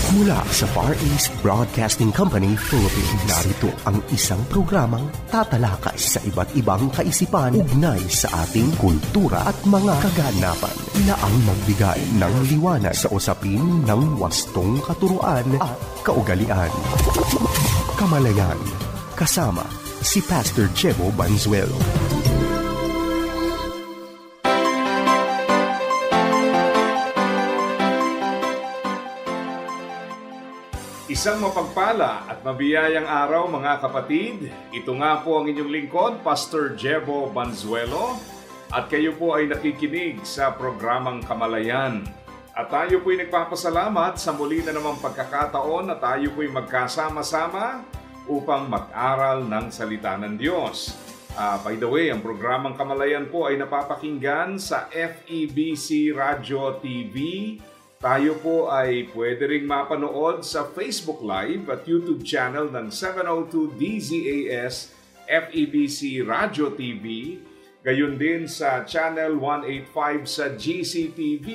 Mula sa Far East Broadcasting Company, Philippines, narito ang isang programang tatalakay sa iba't ibang kaisipan ugnay sa ating kultura at mga kaganapan na ang magbigay ng liwanag sa usapin ng wastong katuruan at kaugalian. Kamalayan, kasama si Pastor Jebo Banzuelo. Isang mapagpala at mabiyayang araw mga kapatid. Ito nga po ang inyong lingkod, Pastor Jebo Banzuelo. At kayo po ay nakikinig sa programang Kamalayan. At tayo po ay nagpapasalamat sa muli na namang pagkakataon na tayo po ay magkasama-sama upang mag-aral ng salita ng Diyos. By the way, ang programang Kamalayan po ay napapakinggan sa FEBC Radio TV. Tayo po ay pwede ring mapanood sa Facebook Live at YouTube channel ng 702 DZAS FEBC Radio TV. Gayon din sa channel 185 sa GCTV.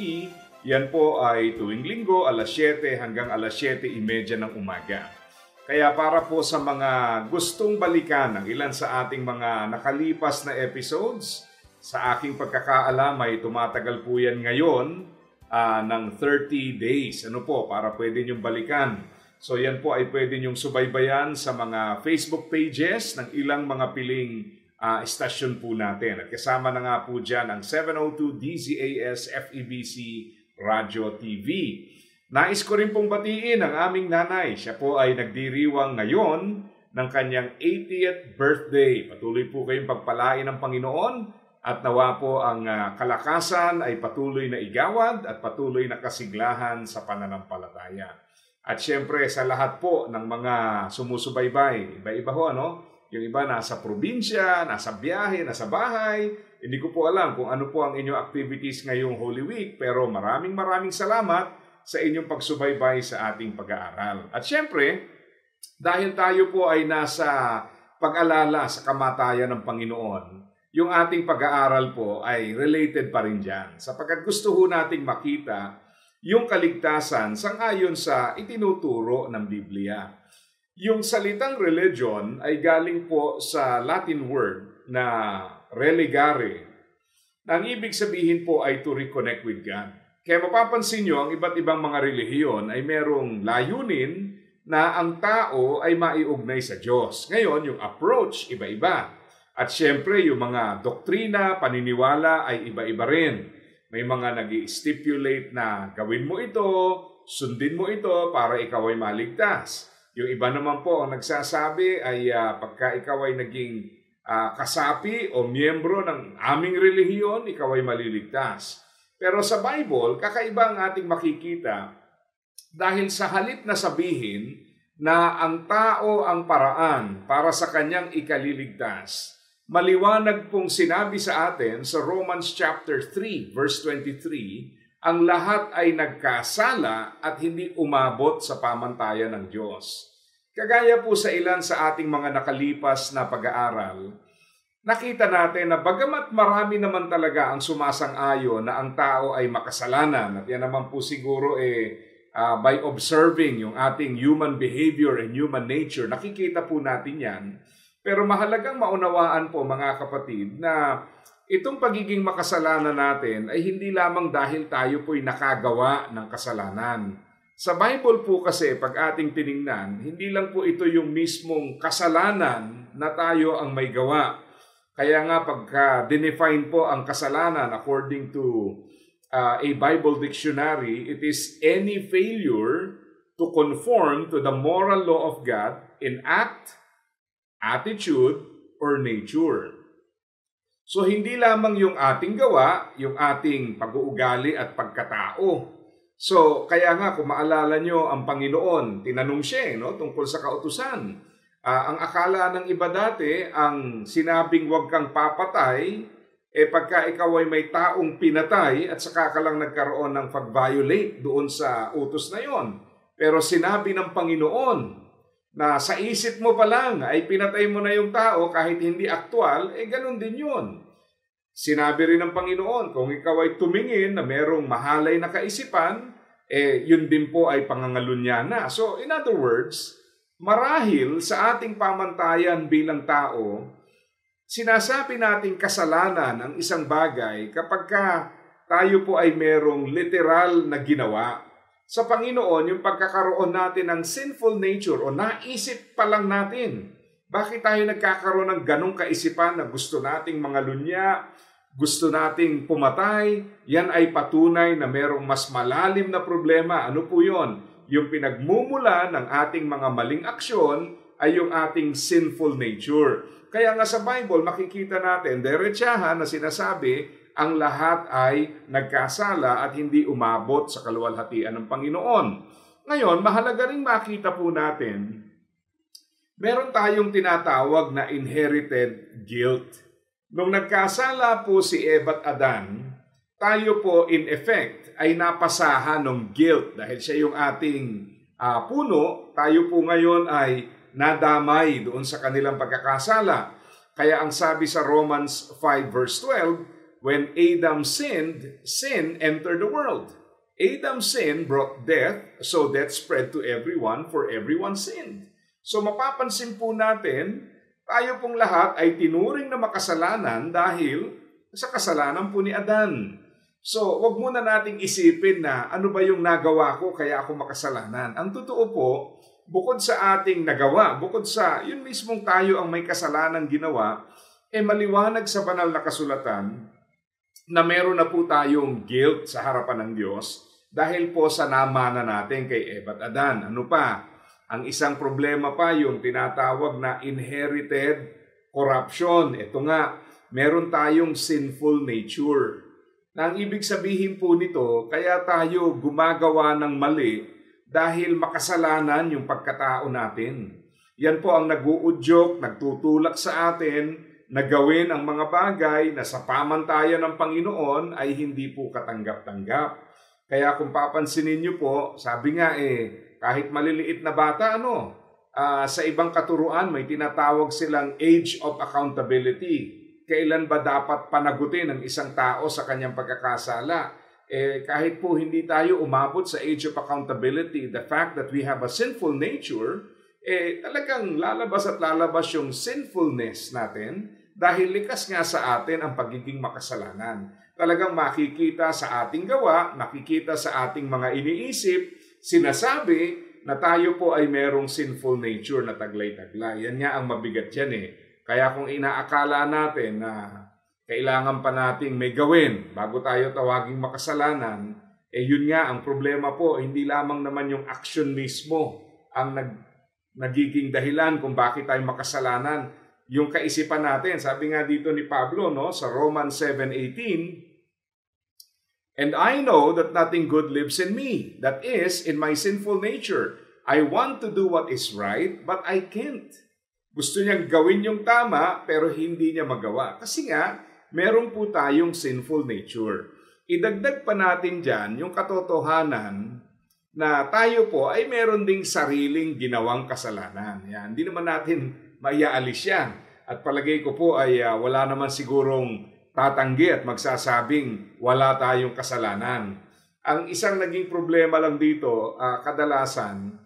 Yan po ay tuwing linggo, alas 7 hanggang alas 7:30 ng umaga. Kaya para po sa mga gustong balikan ng ilan sa ating mga nakalipas na episodes, sa aking pagkakaalam ay tumatagal po yan ngayon ng 30 days. Para pwede nyong balikan. So yan po ay pwede nyong subaybayan sa mga Facebook pages ng ilang mga piling istasyon po natin. At kasama na nga po dyan ang 702 DZAS FEBC Radio TV. Nais ko rin pong batiin ang aming nanay. Siya po ay nagdiriwang ngayon ng kanyang 80th birthday. Patuloy po kayong pagpalain ng Panginoon. At nawa po ang kalakasan ay patuloy na igawad at patuloy na kasiglahan sa pananampalataya. At syempre sa lahat po ng mga sumusubaybay, iba-iba ho, Yung iba nasa probinsya, nasa biyahe, nasa bahay. Hindi ko po alam kung ano po ang inyong activities ngayong Holy Week, pero maraming salamat sa inyong pagsubaybay sa ating pag-aaral. At syempre, dahil tayo po ay nasa pag-alala sa kamatayan ng Panginoon, yung ating pag-aaral po ay related pa rin dyan. Sapagkat gusto ho nating makita yung kaligtasan sangayon sa itinuturo ng Biblia. Yung salitang religion ay galing po sa Latin word na religare. Ang ibig sabihin po ay to reconnect with God. Kaya mapapansin nyo, ang iba't ibang mga relihiyon ay merong layunin na ang tao ay maiugnay sa Diyos. Ngayon, yung approach, iba-iba. At syempre, yung mga doktrina, paniniwala ay iba-iba rin. May mga nag-i-stipulate na gawin mo ito, sundin mo ito para ikaw ay maligtas. Yung iba naman po ang nagsasabi ay pagka ikaw ay naging kasapi o miyembro ng aming relihiyon, ikaw ay maliligtas. Pero sa Bible, kakaiba ang ating makikita dahil sa halip na sabihin na ang tao ang paraan para sa kanyang ikaliligtas, maliwanag pong sinabi sa atin sa Romans chapter 3 verse 23, ang lahat ay nagkasala at hindi umabot sa pamantayan ng Diyos. Kagaya po sa ilan sa ating mga nakalipas na pag-aaral, nakita natin na bagamat marami naman talaga ang sumasang-ayon na ang tao ay makasalanan, at yan naman po siguro by observing yung ating human behavior and human nature, nakikita po natin yan. Pero mahalagang maunawaan po mga kapatid na itong pagiging makasalanan natin ay hindi lamang dahil tayo po'y nakagawa ng kasalanan. Sa Bible po kasi pag ating tiningnan, hindi lang po ito yung mismong kasalanan na tayo ang may gawa. Kaya nga pagka define po ang kasalanan according to a Bible dictionary, it is any failure to conform to the moral law of God in act, attitude, or nature. So hindi lamang yung ating gawa, yung ating pag-uugali at pagkatao. So kaya nga kung maalala nyo ang Panginoon, tinanong siya tungkol sa kautusan. Ang akala ng iba dati, ang sinabing huwag kang papatay, pagka ikaw ay may taong pinatay at saka ka lang nagkaroon ng pag-violate doon sa utos na yon. Pero sinabi ng Panginoon, na sa isip mo pa lang ay pinatay mo na yung tao kahit hindi aktual, ganun din yun. Sinabi rin ng Panginoon, kung ikaw ay tumingin na merong mahalay na kaisipan yun din po ay pangangalunya. So, in other words, marahil sa ating pamantayan bilang tao, sinasabi nating kasalanan ang isang bagay kapag tayo po ay merong literal na ginawa. Sa Panginoon, yung pagkakaroon natin ng sinful nature o naisip pa lang natin. Bakit tayo nagkakaroon ng ganong kaisipan na gusto nating mangalunya, gusto nating pumatay? Yan ay patunay na merong mas malalim na problema. Ano po yun? Yung pinagmumula ng ating mga maling aksyon ay yung ating sinful nature. Kaya nga sa Bible, makikita natin, diretsahan na sinasabi, ang lahat ay nagkasala at hindi umabot sa kaluwalhatian ng Panginoon. Ngayon, mahalaga ring makita po natin, meron tayong tinatawag na inherited guilt. Nung nagkasala po si Eva at Adan, tayo po in effect ay napasahan ng guilt dahil siya yung ating puno. Tayo po ngayon ay nadamay doon sa kanilang pagkakasala. Kaya ang sabi sa Romans 5 verse 12, when Adam sinned, sin entered the world. Adam's sin brought death, so death spread to everyone, for everyone sinned. So mapapansin po natin, tayo pong lahat ay tinuring na makasalanan dahil sa kasalanan po ni Adan. So, wag muna nating isipin na ano ba yung nagawa ko kaya ako makasalanan. Ang totoo po, bukod sa ating nagawa, bukod sa yun mismong tayo ang may kasalanang ginawa, maliwanag sa banal na kasulatan na meron na po tayong guilt sa harapan ng Diyos dahil po sa namana natin kay Eva at Adan. Ano pa? Ang isang problema pa yung tinatawag na inherited corruption. Ito nga, meron tayong sinful nature. Na ang ibig sabihin po nito, kaya tayo gumagawa ng mali dahil makasalanan yung pagkatao natin. Yan po ang nag-uudyok, nagtutulak sa atin na gawin ang mga bagay na sa pamantayan ng Panginoon ay hindi po katanggap-tanggap. Kaya kung papansinin niyo po, sabi nga kahit maliliit na bata, sa ibang katuruan may tinatawag silang age of accountability. Kailan ba dapat panagutin ang isang tao sa kanyang pagkakasala? Kahit po hindi tayo umabot sa age of accountability, the fact that we have a sinful nature, talagang lalabas at lalabas yung sinfulness natin dahil likas nga sa atin ang pagiging makasalanan. Talagang makikita sa ating gawa, makikita sa ating mga iniisip, sinasabi na tayo po ay merong sinful nature na taglay-taglay. Yan nga ang mabigat yan Kaya kung inaakala natin na kailangan pa nating may gawin bago tayo tawaging makasalanan, yun nga ang problema po, hindi lamang naman yung action mismo ang nagiging dahilan kung bakit tayo makasalanan. Yung kaisipan natin, sabi nga dito ni Pablo sa Romans 7:18, and I know that nothing good lives in me, that is, in my sinful nature. I want to do what is right, but I can't. Gusto niyang gawin yung tama, pero hindi niya magawa. Kasi nga, meron po tayong sinful nature. Idagdag pa natin dyan yung katotohanan na tayo po ay meron ding sariling ginawang kasalanan. Yan, hindi naman natin maiaalis yan. At palagay ko po ay wala naman sigurong tatanggi at magsasabing wala tayong kasalanan. Ang isang naging problema lang dito, kadalasan,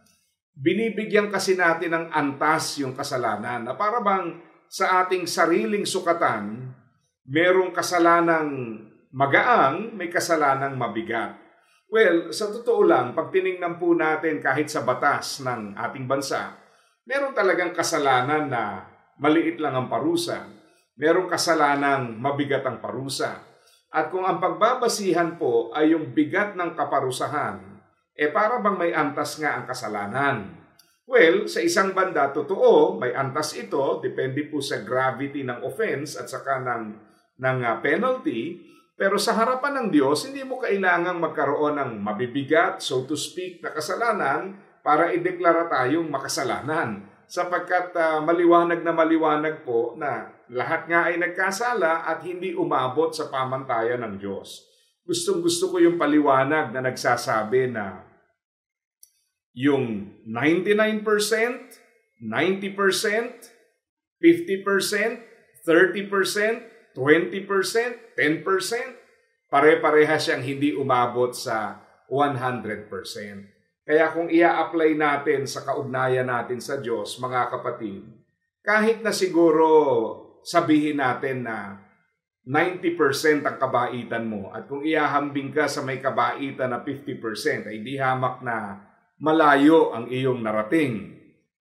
binibigyan kasi natin ng antas yung kasalanan. Na para bang sa ating sariling sukatan, merong kasalanang magaang, may kasalanang mabigat. Well, sa totoo lang, pag tiningnan po natin kahit sa batas ng ating bansa, meron talagang kasalanan na maliit lang ang parusa. Merong kasalanang mabigat ang parusa. At kung ang pagbabasihan po ay yung bigat ng kaparusahan, para bang may antas nga ang kasalanan? Well, sa isang banda, totoo, may antas ito, depende po sa gravity ng offense at saka ng penalty. Pero sa harapan ng Diyos, hindi mo kailangang magkaroon ng mabibigat, so to speak, na kasalanan para ideklara tayong makasalanan. Sapagkat maliwanag po na lahat nga ay nagkasala at hindi umabot sa pamantayan ng Diyos. Gustong-gusto ko yung paliwanag na nagsasabi na yung 99%, 90%, 50%, 30%, 20%, 10%, pare-pareha siyang hindi umabot sa 100%. Kaya kung ia-apply natin sa kaugnayan natin sa Diyos, mga kapatid, kahit na siguro sabihin natin na 90% ang kabaitan mo at kung iahambing ka sa may kabaitan na 50% ay di hamak na malayo ang iyong narating.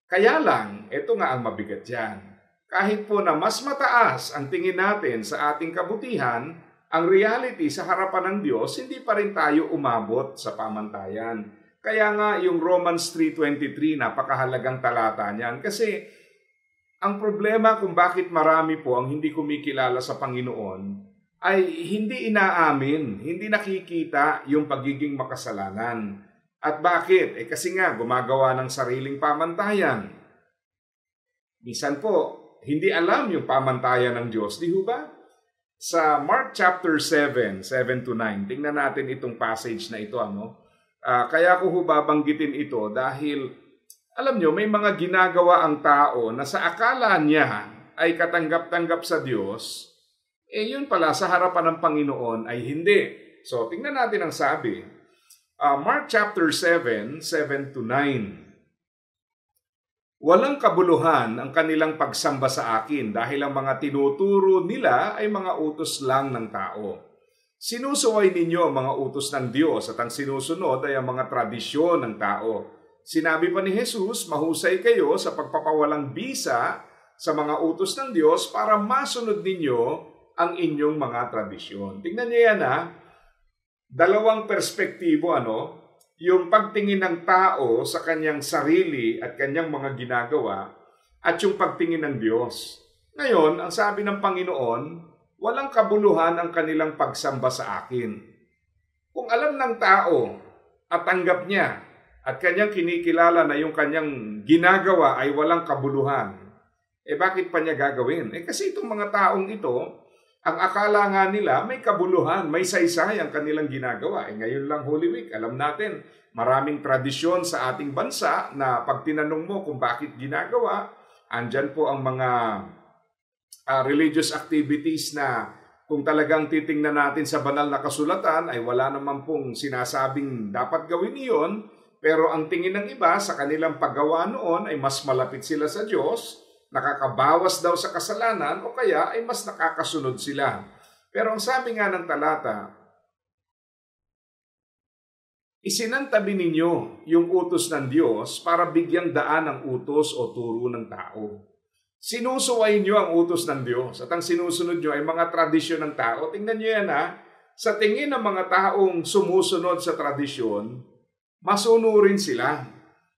Kaya lang, ito nga ang mabigat yan. Kahit po na mas mataas ang tingin natin sa ating kabutihan, ang reality sa harapan ng Diyos, hindi pa rin tayo umabot sa pamantayan. Kaya nga yung Romans 3:23, napakahalagang talata niyan. Kasi ang problema kung bakit marami po ang hindi kumikilala sa Panginoon ay hindi inaamin, hindi nakikita yung pagiging makasalanan. At bakit? Kasi nga gumagawa ng sariling pamantayan. Minsan po, hindi alam yung pamantayan ng Diyos, di ba? Sa Mark chapter 7:7-9, tingnan natin itong passage na ito. Kaya ko babanggitin ito dahil alam nyo, may mga ginagawa ang tao na sa akala niya ay katanggap-tanggap sa Diyos, yun pala sa harapan ng Panginoon ay hindi. So, tingnan natin ang sabi. Mark chapter 7:7-9. Walang kabuluhan ang kanilang pagsamba sa akin dahil ang mga tinuturo nila ay mga utos lang ng tao. Sinusuway ninyo ang mga utos ng Diyos at ang sinusunod ay ang mga tradisyon ng tao. Sinabi pa ni Jesus, mahusay kayo sa pagpapawalang bisa sa mga utos ng Diyos para masunod ninyo ang inyong mga tradisyon. Tingnan niyo yan dalawang perspektibo, yung pagtingin ng tao sa kanyang sarili at kanyang mga ginagawa at yung pagtingin ng Diyos. Ngayon, ang sabi ng Panginoon, walang kabuluhan ang kanilang pagsamba sa akin. Kung alam ng tao at tanggap niya at kanyang kinikilala na yung kanyang ginagawa ay walang kabuluhan, bakit pa niya gagawin? Kasi itong mga taong ito, ang akala nga nila may kabuluhan, may saysay ang kanilang ginagawa. Ngayon lang Holy Week, alam natin, maraming tradisyon sa ating bansa na pag tinanong mo kung bakit ginagawa, andyan po ang mga religious activities na kung talagang titingnan natin sa banal na kasulatan ay wala naman pong sinasabing dapat gawin iyon. Pero ang tingin ng iba sa kanilang paggawa noon ay mas malapit sila sa Diyos, nakakabawas daw sa kasalanan o kaya ay mas nakakasunod sila. Pero ang sabi nga ng talata, isinantabi ninyo yung utos ng Diyos para bigyang daan ang utos o turo ng tao. Sinusuway nyo ang utos ng Diyos at ang sinusunod nyo ay mga tradisyon ng tao. Tingnan nyo yan sa tingin ng mga taong sumusunod sa tradisyon, masunurin sila.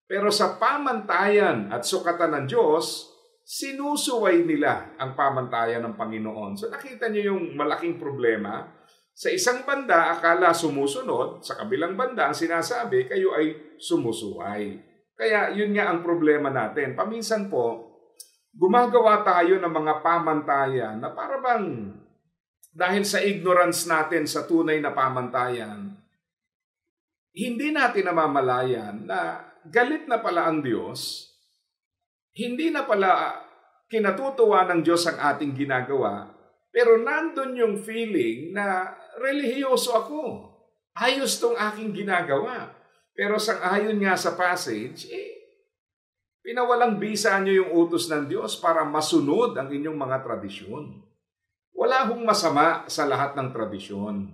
Pero sa pamantayan at sukatan ng Diyos, sinusuway nila ang pamantayan ng Panginoon. So nakita niyo yung malaking problema. Sa isang banda, akala sumusunod. Sa kabilang banda, ang sinasabi, kayo ay sumusuway. Kaya yun nga ang problema natin. Paminsan po, gumagawa tayo ng mga pamantayan na para bang dahil sa ignorance natin sa tunay na pamantayan, hindi natin namamalayan na galit na pala ang Diyos, hindi na pala kinatutuwa ng Diyos ang ating ginagawa, pero nandun yung feeling na relihiyoso ako. Ayos tong aking ginagawa. Pero sang-ayon nga sa passage, pinawalang bisa nyo yung utos ng Diyos para masunod ang inyong mga tradisyon. Wala hong masama sa lahat ng tradisyon.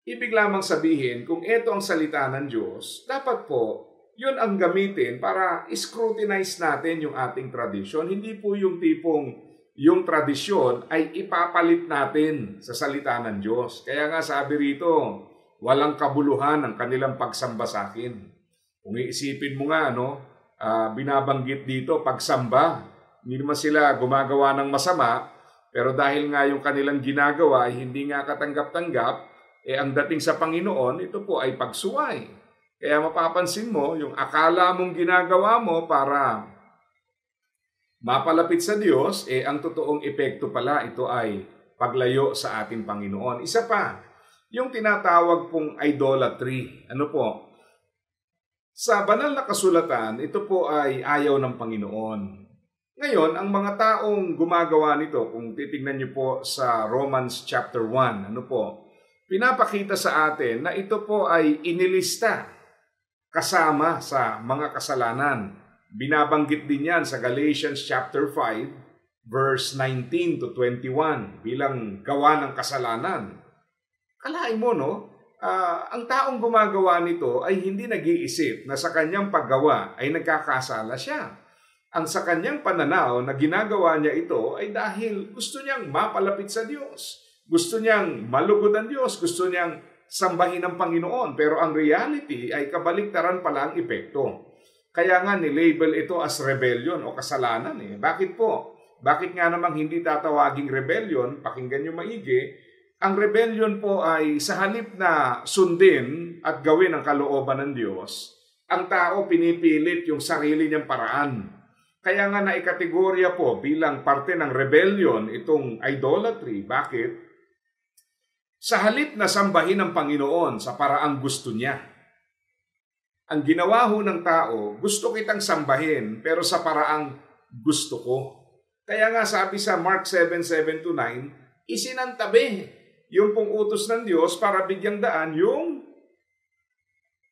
Ibig lamang sabihin, kung ito ang salita ng Diyos, dapat po, yun ang gamitin para scrutinize natin yung ating tradisyon. Hindi po yung tipong yung tradisyon ay ipapalit natin sa salita ng Diyos. Kaya nga sabi rito, walang kabuluhan ang kanilang pagsamba sa akin. Kung iisipin mo nga, binabanggit dito, pagsamba. Hindi naman sila gumagawa ng masama, pero dahil nga yung kanilang ginagawa ay hindi nga katanggap-tanggap, ang dating sa Panginoon, ito po ay pagsuway. Kaya mapapansin mo, yung akala mong ginagawa mo para mapalapit sa Diyos, ang totoong epekto pala, ito ay paglayo sa ating Panginoon. Isa pa, yung tinatawag pong idolatry. Ano po? Sa banal na kasulatan, ito po ay ayaw ng Panginoon. Ngayon, ang mga taong gumagawa nito, kung titingnan niyo po sa Romans chapter 1, ano po? pinapakita sa atin na ito po ay inilista kasama sa mga kasalanan. Binabanggit din yan sa Galatians chapter 5, verse 19 to 21 bilang gawa ng kasalanan. Kalahin mo, no? Ang taong gumagawa nito ay hindi nag-iisip na sa kanyang paggawa ay nagkakasala siya. Ang sa kanyang pananaw na ginagawa niya ito ay dahil gusto niyang mapalapit sa Diyos. Gusto niyang malugod ang Diyos. Gusto niyang sambahin ang Panginoon. Pero ang reality ay kabaliktaran pala ang epekto. Kaya nga nilabel ito as rebellion o kasalanan. Bakit po? Bakit nga namang hindi tatawaging rebellion? Pakinggan niyo maigi. Ang rebellion po ay sa halip na sundin at gawin ang kalooban ng Diyos, ang tao pinipilit yung sarili niyang paraan. Kaya nga naikategorya po bilang parte ng rebellion itong idolatry. Bakit? Sa halip na sambahin ang Panginoon sa paraang gusto niya. Ang ginawa ho ng tao, gusto kitang sambahin pero sa paraang gusto ko. Kaya nga sabi sa Mark 7:7-9, isinantabi yung pong utos ng Diyos para bigyang daan yung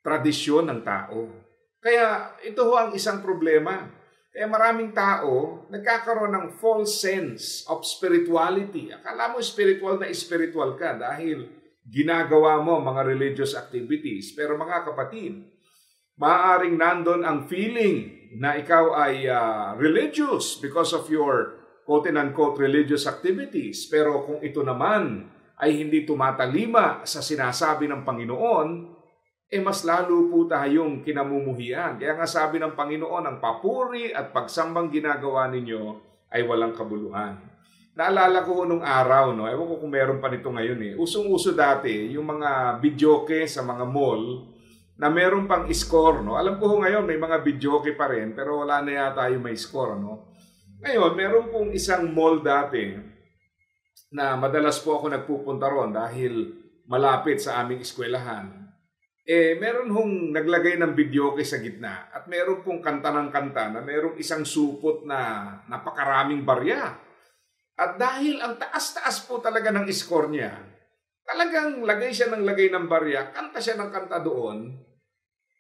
tradisyon ng tao. Kaya ito ho ang isang problema. Kaya maraming tao nagkakaroon ng false sense of spirituality. Akala mo spiritual ka dahil ginagawa mo mga religious activities. Pero mga kapatid, maaaring nandun ang feeling na ikaw ay religious because of your quote-unquote religious activities. Pero kung ito naman ay hindi tumatalima sa sinasabi ng Panginoon, mas lalo po tayong kinamumuhian. Kaya nga sabi ng Panginoon, ang papuri at pagsambang ginagawa ninyo ay walang kabuluhan. Naalala ko nung araw, no? Ewan ko kung meron pa nito ngayon. Usong-uso dati, yung mga videoke sa mga mall na meron pang score. No? Alam ko ngayon may mga videoke pa rin, pero wala na yata yung may score. No? Ngayon, meron pong isang mall dati na madalas po ako nagpupunta ron dahil malapit sa aming eskwelahan. Meron hong naglagay ng videoke sa gitna at meron pong kanta ng kanta na merong isang supot na napakaraming barya. At dahil ang taas-taas po talaga ng score niya, talagang lagay siya ng lagay ng barya, kanta siya ng kanta doon.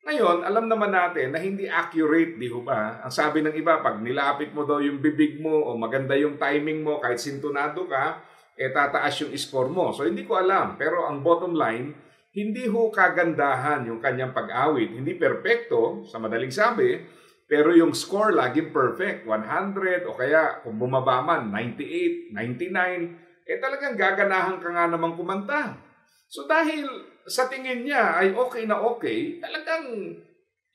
Ngayon, alam naman natin na hindi accurate, di ba? Ang sabi ng iba, pag nilapit mo daw yung bibig mo o maganda yung timing mo, kahit sintonado ka, tataas yung score mo. So, hindi ko alam. Pero ang bottom line, hindi ho kagandahan yung kanyang pag-awit. Hindi perfecto, sa madaling sabi, pero yung score laging perfect. 100 o kaya kung bumaba man, 98, 99, talagang gaganahan ka nga namang kumanta. So, dahil sa tingin niya ay okay na okay, talagang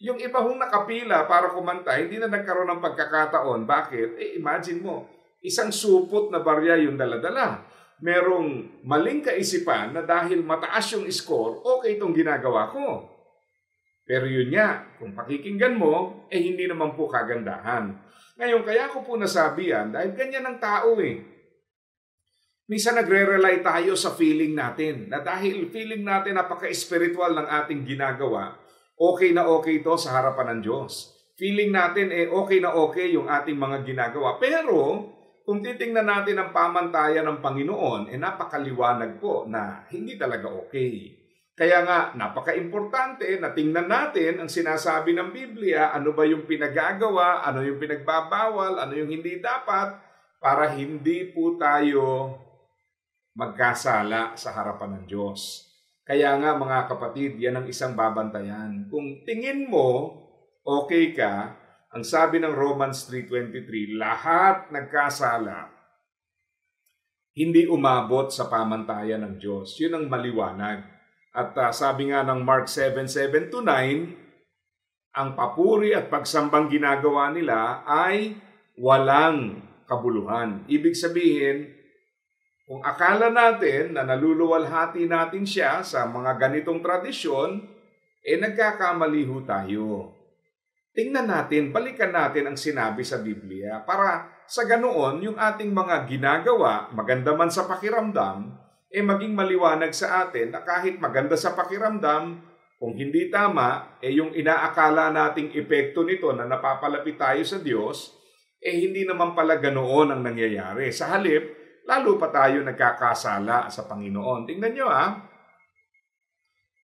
yung iba hong nakapila para kumanta, hindi na nagkaroon ng pagkakataon. Bakit? Imagine mo, isang supot na barya yung daladala. Merong maling kaisipan na dahil mataas yung score, okay itong ginagawa ko. Pero yun nga, kung pakikinggan mo, hindi naman po kagandahan. Ngayon, kaya ko po nasabi yan, dahil ganyan ang tao Minsan nagre-rely tayo sa feeling natin, na dahil feeling natin napaka-spiritual ng ating ginagawa, okay na okay ito sa harapan ng Diyos. Feeling natin okay na okay yung ating mga ginagawa. Pero, kung titingnan natin ang pamantayan ng Panginoon, napakaliwanag po na hindi talaga okay. Kaya nga, napaka-importante na tingnan natin ang sinasabi ng Biblia, ano ba yung pinagagawa, ano yung pinagbabawal, ano yung hindi dapat, para hindi po tayo magkasala sa harapan ng Diyos. Kaya nga mga kapatid, yan ang isang babantayan. Kung tingin mo, okay ka, ang sabi ng Romans 3:23, lahat nagkasala, hindi umabot sa pamantayan ng Diyos. Yun ang maliwanag. At sabi nga ng Mark 7:7-9, ang papuri at pagsambang ginagawa nila ay walang kabuluhan. Ibig sabihin, kung akala natin na naluluwalhati natin siya sa mga ganitong tradisyon, nagkakamali ho tayo. Tingnan natin, balikan natin ang sinabi sa Biblia para sa ganoon yung ating mga ginagawa, maganda man sa pakiramdam, maging maliwanag sa atin na kahit maganda sa pakiramdam, kung hindi tama, yung inaakala nating epekto nito na napapalapit tayo sa Diyos, hindi naman pala ganoon ang nangyayari. Sa halip, lalo pa tayo nagkakasala sa Panginoon. Tingnan nyo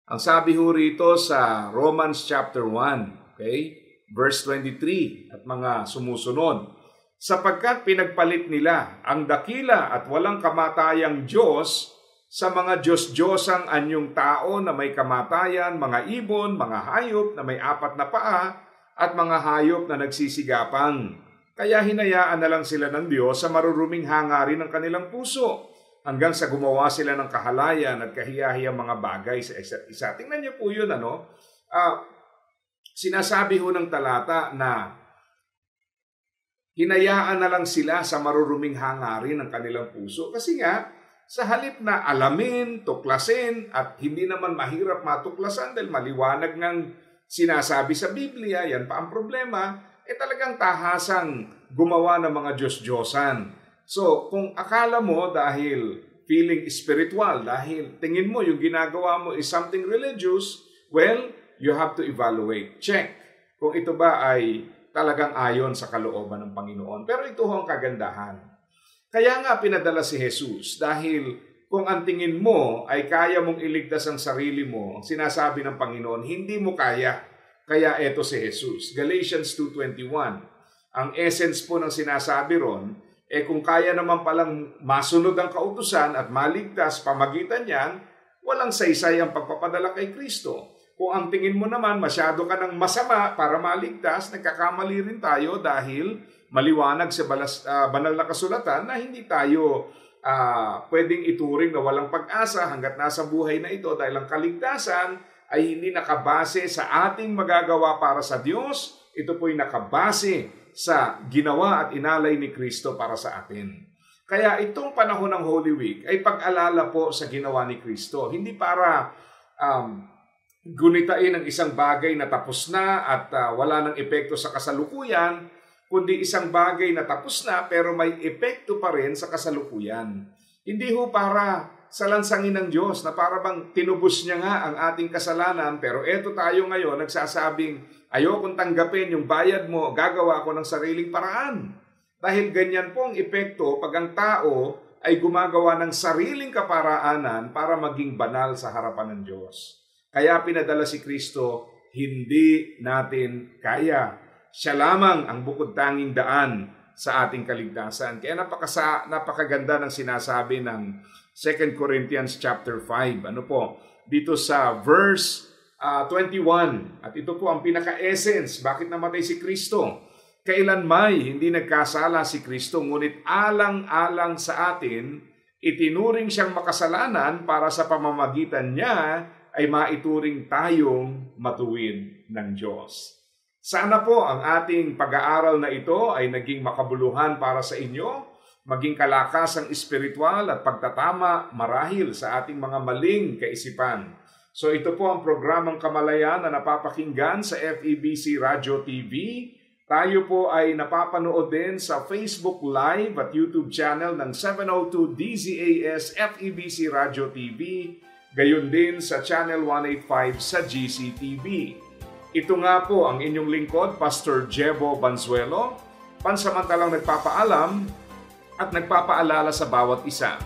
Ang sabi ho rito sa Romans chapter 1, okay? Verse 23 at mga sumusunod. Sapagkat pinagpalit nila ang dakila at walang kamatayang Diyos sa mga Diyos-Diyosang anyong tao na may kamatayan, mga ibon, mga hayop na may 4 na paa, at mga hayop na nagsisigapang. Kaya hinayaan na lang sila ng Diyos sa maruruming hangarin ng kanilang puso, hanggang sa gumawa sila ng kahalayan at kahiyahiyang mga bagay sa isa't isa. Tingnan niyo po yun, sinasabi ho ng talata na hinayaan na lang sila sa maruruming hangarin ng kanilang puso. Kasi nga, sa halip na alamin, tuklasin, at hindi naman mahirap matuklasan dahil maliwanag ng sinasabi sa Biblia, yan pa ang problema, talagang tahasang gumawa ng mga Diyos-Diyosan. So, kung akala mo dahil feeling spiritual, dahil tingin mo yung ginagawa mo is something religious, well, you have to evaluate, check kung ito ba ay talagang ayon sa kalooban ng Panginoon. Pero ito ang kagandahan. Kaya nga pinadala si Jesus dahil kung ang tingin mo ay kaya mong iligtas ang sarili mo, ang sinasabi ng Panginoon, hindi mo kaya. Kaya eto si Jesus. Galatians 2:21. Ang essence po ng sinasabi ron, kung kaya naman palang masunod ang kautusan at maligtas pamagitan niyan, walang saysay ang pagpapadala kay Kristo. Kung ang tingin mo naman masyado ka ng masama para maligtas, nagkakamali rin tayo dahil maliwanag sa banal na kasulatan na hindi tayo pwedeng ituring na walang pag-asa hanggat nasa buhay na ito dahil ang kaligtasan ay hindi nakabase sa ating magagawa para sa Diyos. Ito po'y nakabase sa ginawa at inalay ni Kristo para sa atin. Kaya itong panahon ng Holy Week ay pag-alala po sa ginawa ni Kristo. Hindi para gunitain ang isang bagay na tapos na at wala ng epekto sa kasalukuyan, kundi isang bagay na tapos na pero may epekto pa rin sa kasalukuyan. Hindi ho para sa lansangin ng Diyos na para bang tinubos niya nga ang ating kasalanan, pero eto tayo ngayon nagsasabing ayokong tanggapin yung bayad mo, gagawa ko ng sariling paraan. Dahil ganyan po ang epekto pag ang tao ay gumagawa ng sariling kaparaanan para maging banal sa harapan ng Diyos. Kaya pinadala si Kristo, hindi natin kaya. Siya lamang ang bukod tanging daan sa ating kaligtasan. Kaya napakaganda ng sinasabi ng 2 Corinthians chapter 5. Dito sa verse 21. At ito po ang pinaka-essence. Bakit namatay si Kristo? Kailanmay hindi nagkasala si Kristo, ngunit alang-alang sa atin, itinuring siyang makasalanan para sa pamamagitan niya ay maituring tayong matuwid ng Diyos. Sana po ang ating pag-aaral na ito ay naging makabuluhan para sa inyo, maging kalakasang espiritual at pagtatama marahil sa ating mga maling kaisipan. So ito po ang programang Kamalayan na napapakinggan sa FEBC Radio TV. Tayo po ay napapanood din sa Facebook Live at YouTube channel ng 702 DZAS FEBC Radio TV, gayon din sa Channel 185 sa GCTV. Ito nga po ang inyong lingkod, Pastor Jebo Banzuelo, pansamantalang nagpapaalam at nagpapaalala sa bawat isa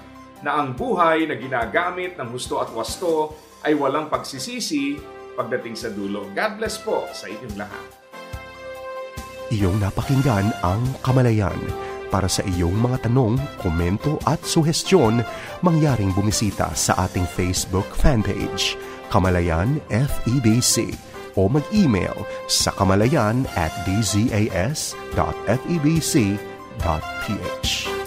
na ang buhay na ginagamit ng husto at wasto ay walang pagsisisi pagdating sa dulo. God bless po sa inyong lahat. Iyong napakinggan ang Kamalayan. Para sa iyong mga tanong, komento at suhestyon, mangyaring bumisita sa ating Facebook fanpage, Kamalayan FEBC, o mag-email sa kamalayan@dzas.febc.ph.